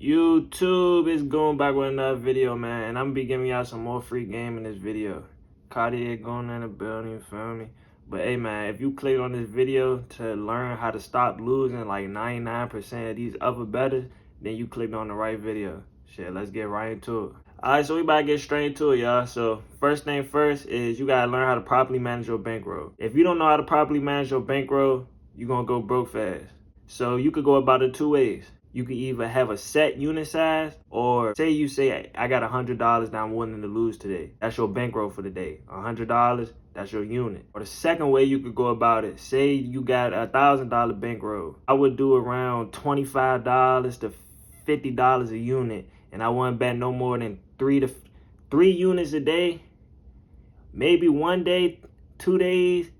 YouTube is going back with another video, man, and I'm gonna be giving y'all some more free game in this video. Cartier going in the building, you feel me? But hey, man, if you click on this video to learn how to stop losing like 99% of these other bettors, then you clicked on the right video. Shit, let's get right into it. Alright, so we about to get straight into it, y'all. So first thing first is you gotta learn how to properly manage your bankroll. If you don't know how to properly manage your bankroll, you're gonna go broke fast. So you could go about it two ways. You could either have a set unit size, or say I got $100 that I'm willing to lose today. That's your bankroll for the day. $100, that's your unit. Or the second way you could go about it, say you got $1,000 bankroll. I would do around $25 to $50 a unit, and I wouldn't bet no more than three units a day. Maybe one day, 2 days.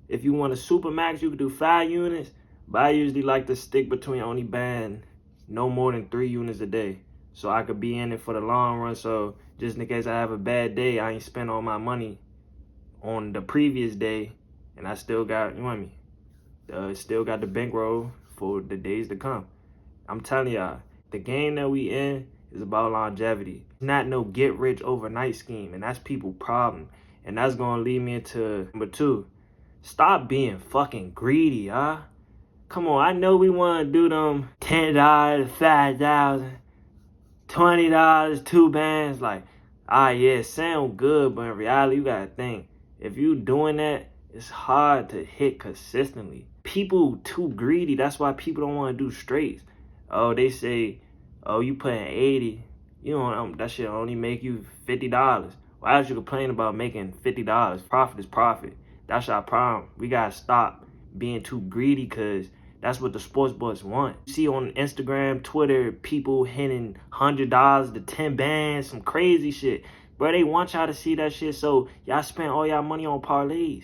If you want a super max, you could do 5 units. But I usually like to stick between only betting no more than 3 units a day, so I could be in it for the long run. So just in case I have a bad day, I ain't spend all my money on the previous day, and I still got, you know what I mean? Still got the bankroll for the days to come. I'm telling y'all, the game that we in is about longevity. It's not no get rich overnight scheme, and that's people's problem. And that's gonna lead me into number 2. Stop being fucking greedy, huh? Come on, I know we want to do them $10, $5,000, $20, 2 bands. Like, yeah, sound good, but in reality, you gotta think. If you doing that, it's hard to hit consistently. People too greedy. That's why people don't want to do straights. Oh, they say, oh, you putting 80. You know, that shit only make you $50. Why is you complaining about making $50? Profit is profit. That's our problem. We gotta stop being too greedy, because that's what the sports books want. You see on Instagram, Twitter, people hitting $100 to 10 bands, some crazy shit. Bro, they want y'all to see that shit, so y'all spend all y'all money on parlays.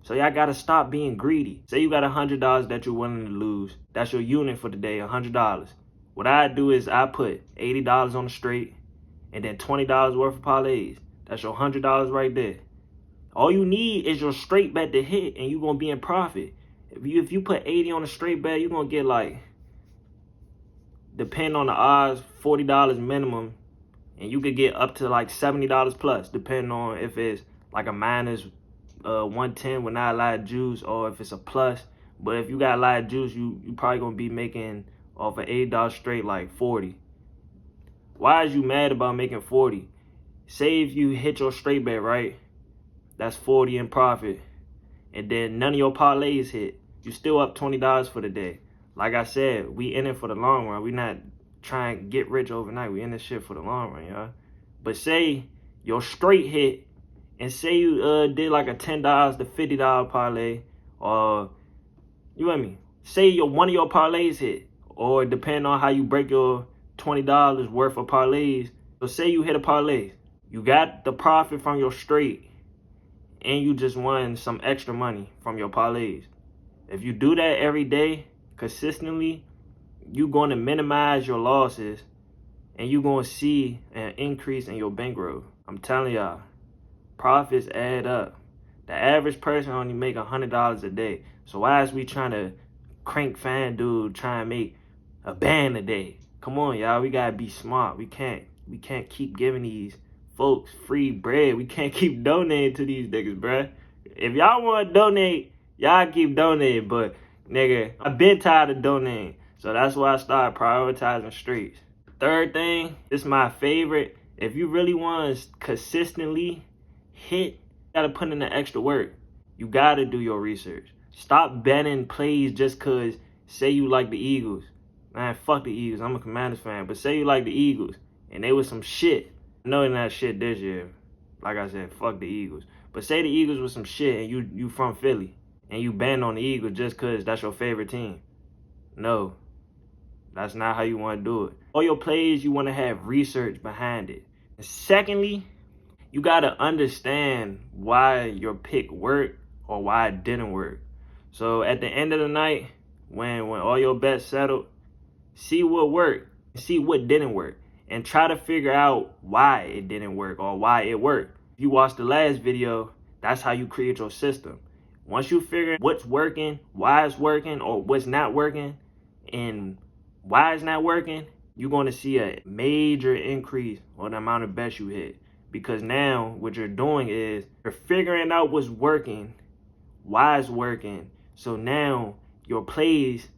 So y'all gotta stop being greedy. Say you got $100 that you're willing to lose. That's your unit for the day, $100. What I do is I put $80 on the straight and then $20 worth of parlays. That's your $100 right there. All you need is your straight bet to hit, and you're gonna be in profit. If you put 80 on a straight bet, you're going to get, like, depending on the odds, $40 minimum. And you could get up to, like, $70 plus, depending on if it's, like, a minus 110 with not a lot of juice, or if it's a plus. But if you got a lot of juice, you probably going to be making off of $80 straight, like, 40. Why is you mad about making 40? Say if you hit your straight bet, right? That's 40 in profit. And then none of your parlays hit. You still up $20 for the day. Like I said, we in it for the long run. We not trying to get rich overnight. We in this shit for the long run, y'all. But say your straight hit, and say you did like a $10 to $50 parlay, or you know what I mean? Say one of your parlays hit, or depending on how you break your $20 worth of parlays. So say you hit a parlay, you got the profit from your straight, and you just won some extra money from your parlays. If you do that every day consistently, you're going to minimize your losses, and you're going to see an increase in your bankroll. I'm telling y'all, profits add up. The average person only make $100 a day. So why is we trying to crank FanDuel, trying to make a band a day? Come on, y'all. We got to be smart. We can't keep giving these folks free bread. We can't keep donating to these niggas, bruh. If y'all want to donate, y'all keep donating, but nigga, I've been tired of donating. So that's why I started prioritizing streets. Third thing, this is my favorite. If you really want to consistently hit, you gotta put in the extra work. You gotta do your research. Stop betting plays just cause say you like the Eagles. Man, fuck the Eagles. I'm a Commanders fan, but say you like the Eagles and they was some shit. I know they're not shit this year. Like I said, fuck the Eagles. But say the Eagles was some shit and you from Philly, and you banned on the Eagles just because that's your favorite team. No, that's not how you want to do it. All your plays, you want to have research behind it. And secondly, you got to understand why your pick worked or why it didn't work. So at the end of the night, when all your bets settled, see what worked, see what didn't work, and try to figure out why it didn't work or why it worked. If you watched the last video, that's how you create your system. Once you figure what's working, why it's working, or what's not working, and why it's not working, you're going to see a major increase on the amount of bets you hit. Because now what you're doing is you're figuring out what's working, why it's working. So now your plays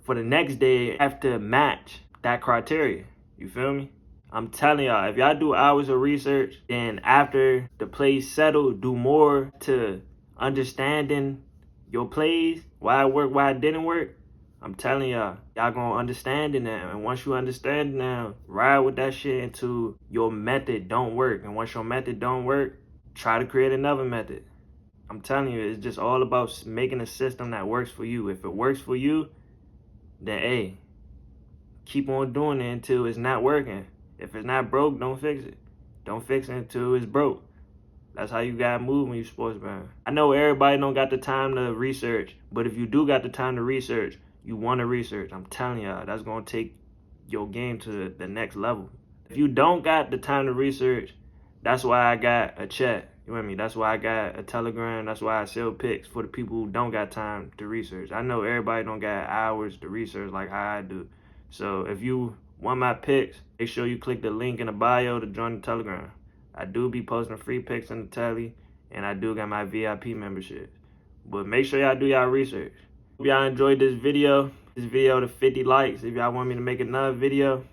for the next day have to match that criteria. You feel me? I'm telling y'all, if y'all do hours of research, then after the plays settle, do more to understanding your plays, why it worked, why it didn't work. I'm telling y'all, y'all gonna understand it now. And once you understand it now, ride with that shit until your method don't work. And once your method don't work, try to create another method. I'm telling you, it's just all about making a system that works for you. If it works for you, then hey, keep on doing it until it's not working. If it's not broke, don't fix it. Don't fix it until it's broke. That's how you gotta move when you sports betting. I know everybody don't got the time to research, but if you do got the time to research, you want to research. I'm telling y'all, that's gonna take your game to the next level. If you don't got the time to research, that's why I got a chat. You know what I mean? That's why I got a Telegram. That's why I sell picks for the people who don't got time to research. I know everybody don't got hours to research like how I do. So if you want my picks, make sure you click the link in the bio to join the Telegram. I do be posting free picks in the telly, and I do got my VIP membership. But make sure y'all do y'all research. Hope y'all enjoyed this video. This video to 50 likes. If y'all want me to make another video,